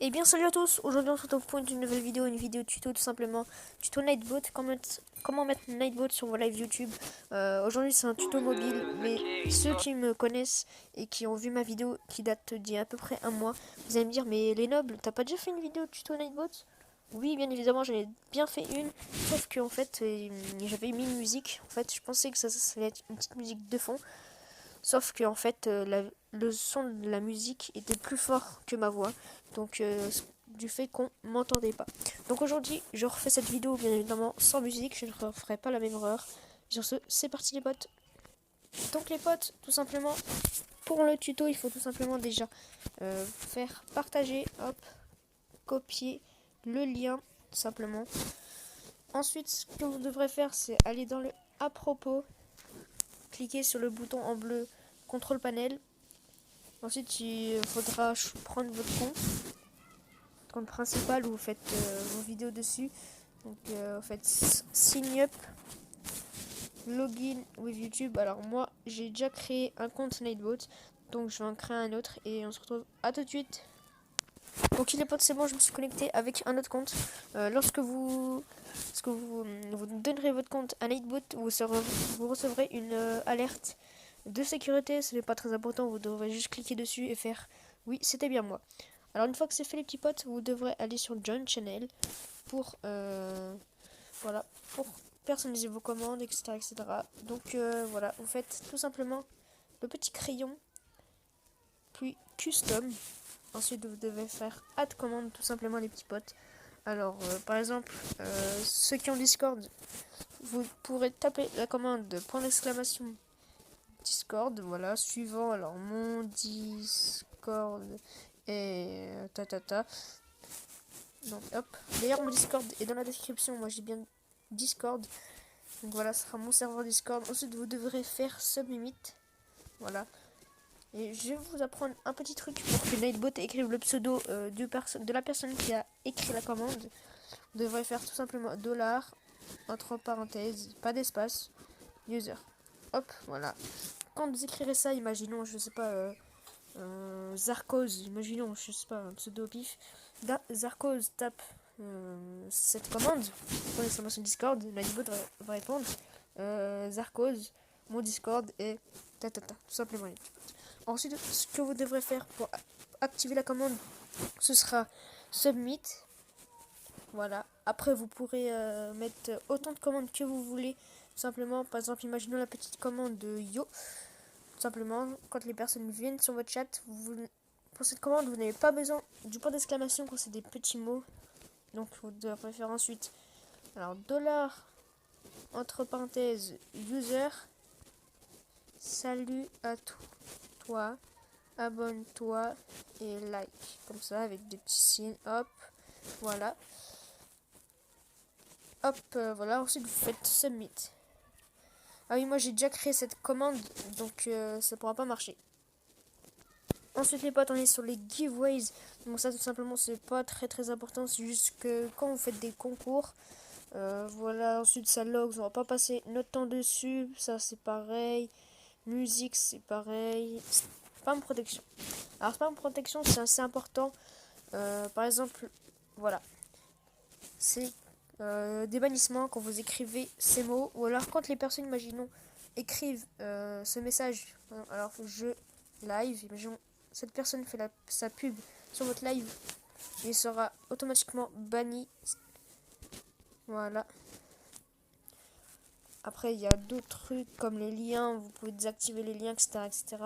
Et bien salut à tous, aujourd'hui on se retrouve pour une nouvelle vidéo, une vidéo tuto tout simplement, tuto Nightbot, comment mettre Nightbot sur vos live YouTube. Aujourd'hui c'est un tuto mobile, mais ceux qui me connaissent et qui ont vu ma vidéo qui date d'il y a à peu près un mois, vous allez me dire mais les nobles, t'as pas déjà fait une vidéo tuto Nightbot? Oui bien évidemment j'en ai bien fait une, sauf que en fait j'avais mis une musique, en fait je pensais que ça allait être une petite musique de fond. Sauf que en fait, le son de la musique était plus fort que ma voix. Donc, du fait qu'on m'entendait pas. Donc aujourd'hui, je refais cette vidéo bien évidemment sans musique. Je ne referai pas la même erreur. Sur ce, c'est parti les potes. Donc les potes, tout simplement, pour le tuto, il faut tout simplement déjà faire partager, hop, copier le lien, tout simplement. Ensuite, ce que vous devrez faire, c'est aller dans le à propos, cliquer sur le bouton en bleu contrôle panel. Ensuite, il faudra prendre votre compte principal où vous faites vos vidéos dessus. Donc, vous faites sign up, login with YouTube. Alors, moi, j'ai déjà créé un compte Nightbot, donc je vais en créer un autre et on se retrouve à tout de suite. Donc, il est potes, c'est bon, je me suis connecté avec un autre compte. Lorsque vous donnerez votre compte à Nightbot, vous recevrez une alerte de sécurité. Ce n'est pas très important, vous devrez juste cliquer dessus et faire oui, c'était bien moi. Alors une fois que c'est fait les petits potes, vous devrez aller sur Join Channel pour voilà, pour personnaliser vos commandes, etc. etc. Donc voilà, vous faites tout simplement le petit crayon, puis custom. Ensuite vous devez faire add commande tout simplement les petits potes. Alors par exemple, ceux qui ont Discord, vous pourrez taper la commande point d'exclamation Discord, voilà, suivant alors mon Discord et ta. Donc hop, d'ailleurs mon Discord est dans la description, moi j'ai bien Discord. Donc voilà, ce sera mon serveur Discord. Ensuite vous devrez faire submit. Voilà. Et je vais vous apprendre un petit truc pour que Nightbot écrive le pseudo de la personne qui a écrit la commande. Vous devrez faire tout simplement dollar entre parenthèses, pas d'espace, user. Hop, voilà. Quand vous écrirez ça, imaginons, je sais pas, Zarkoz, imaginons, je sais pas, un pseudo au pif. Zarkoz tape cette commande pour l'exclamation Discord, Nightbot va répondre Zarkoz, mon Discord est tout simplement. Ensuite, ce que vous devrez faire pour activer la commande, ce sera submit. Voilà. Après, vous pourrez mettre autant de commandes que vous voulez. Simplement, par exemple, imaginons la petite commande de yo. Tout simplement, quand les personnes viennent sur votre chat, pour cette commande, vous n'avez pas besoin du point d'exclamation quand c'est des petits mots. Donc, vous devrez faire ensuite, alors, dollar, entre parenthèses, user, salut à toi, abonne-toi et like. Comme ça, avec des petits signes, hop, voilà. Hop, voilà, ensuite vous faites submit. Ah oui, moi j'ai déjà créé cette commande, donc ça pourra pas marcher. Ensuite les potes, on est sur les giveaways. Donc ça tout simplement c'est pas très important, c'est juste que quand vous faites des concours, voilà, ensuite ça log, on va pas passer notre temps dessus, ça c'est pareil. Musique c'est pareil. Spam protection. Alors spam protection c'est assez important. Par exemple, voilà, c'est des bannissements quand vous écrivez ces mots, ou alors quand les personnes, imaginons, écrivent ce message, alors je live, imaginons cette personne fait sa pub sur votre live, il sera automatiquement banni. Voilà. Après il y a d'autres trucs comme les liens, vous pouvez désactiver les liens, etc. etc.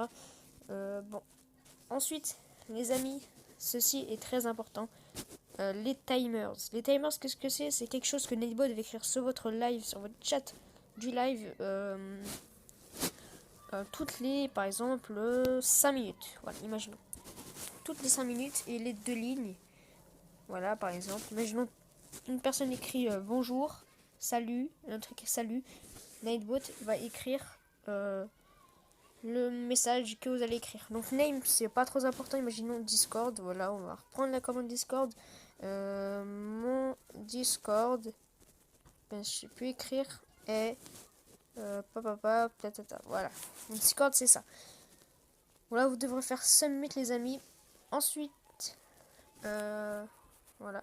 Bon. Ensuite, les amis, ceci est très important. Les timers. Les timers, qu'est-ce que c'est? C'est quelque chose que Nightbot va écrire sur votre live, sur votre chat du live, toutes les, par exemple, 5 minutes. Voilà, imaginons. Toutes les 5 minutes et les deux lignes. Voilà, par exemple. Imaginons une personne écrit bonjour, salut, un truc salut. Nightbot va écrire le message que vous allez écrire. Donc name, c'est pas trop important. Imaginons Discord. Voilà, on va reprendre la commande Discord. Mon Discord, ben, je sais plus écrire, et voilà. Mon Discord, c'est ça. Voilà, vous devrez faire submit les amis. Ensuite, Voilà.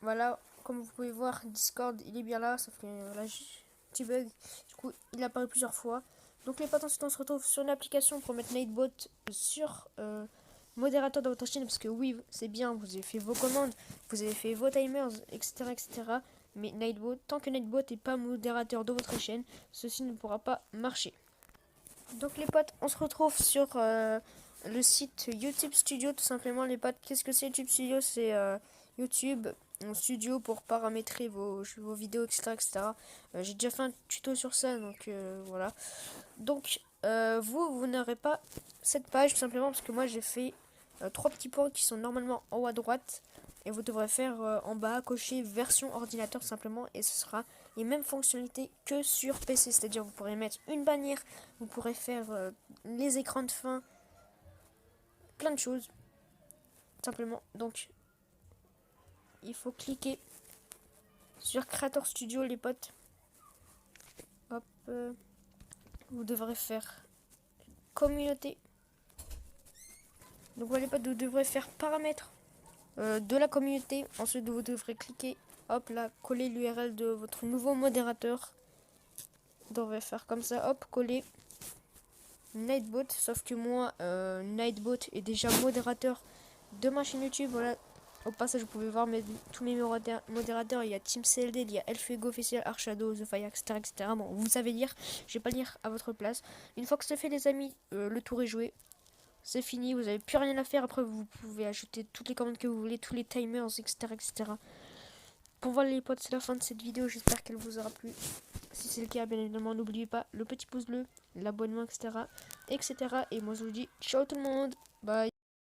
Voilà, comme vous pouvez voir, Discord, il est bien là, sauf que là, j'ai un petit bug. Du coup, il apparaît plusieurs fois. Donc les potes, ensuite, on se retrouve sur une application pour mettre Nightbot sur modérateur de votre chaîne. Parce que oui, c'est bien, vous avez fait vos commandes, vous avez fait vos timers, etc. etc. Mais Nightbot, tant que Nightbot n'est pas modérateur de votre chaîne, ceci ne pourra pas marcher. Donc les potes, on se retrouve sur le site YouTube Studio, tout simplement les potes. Qu'est-ce que c'est YouTube Studio? C'est YouTube un studio pour paramétrer vos vidéos, etc. etc. J'ai déjà fait un tuto sur ça, donc voilà. Donc vous n'aurez pas cette page, tout simplement parce que moi j'ai fait 3 petits points qui sont normalement en haut à droite. Et vous devrez faire en bas, cocher version ordinateur tout simplement. Et ce sera les mêmes fonctionnalités que sur PC. C'est-à-dire vous pourrez mettre une bannière, vous pourrez faire les écrans de fin, plein de choses. Simplement. Donc il faut cliquer sur Creator Studio les potes. Hop. Vous devrez faire communauté. Donc voilà les potes, vous devrez faire paramètres de la communauté. Ensuite vous devrez cliquer, hop là, coller l'URL de votre nouveau modérateur. Vous devrez faire comme ça, hop, coller Nightbot. Sauf que moi, Nightbot est déjà modérateur de ma chaîne YouTube. Voilà. Au passage, vous pouvez voir tous mes modérateurs. Il y a Team CLD, il y a Elfego Officiel, Archado, The Fire, etc., etc. Bon, vous savez lire, je vais pas lire à votre place. Une fois que c'est fait, les amis, le tour est joué. C'est fini, vous n'avez plus rien à faire. Après, vous pouvez ajouter toutes les commandes que vous voulez, tous les timers, etc., etc. Pour voir les potes, c'est la fin de cette vidéo. J'espère qu'elle vous aura plu. Si c'est le cas, bien évidemment, n'oubliez pas le petit pouce bleu, l'abonnement, etc., etc. Et moi, je vous dis ciao tout le monde. Bye.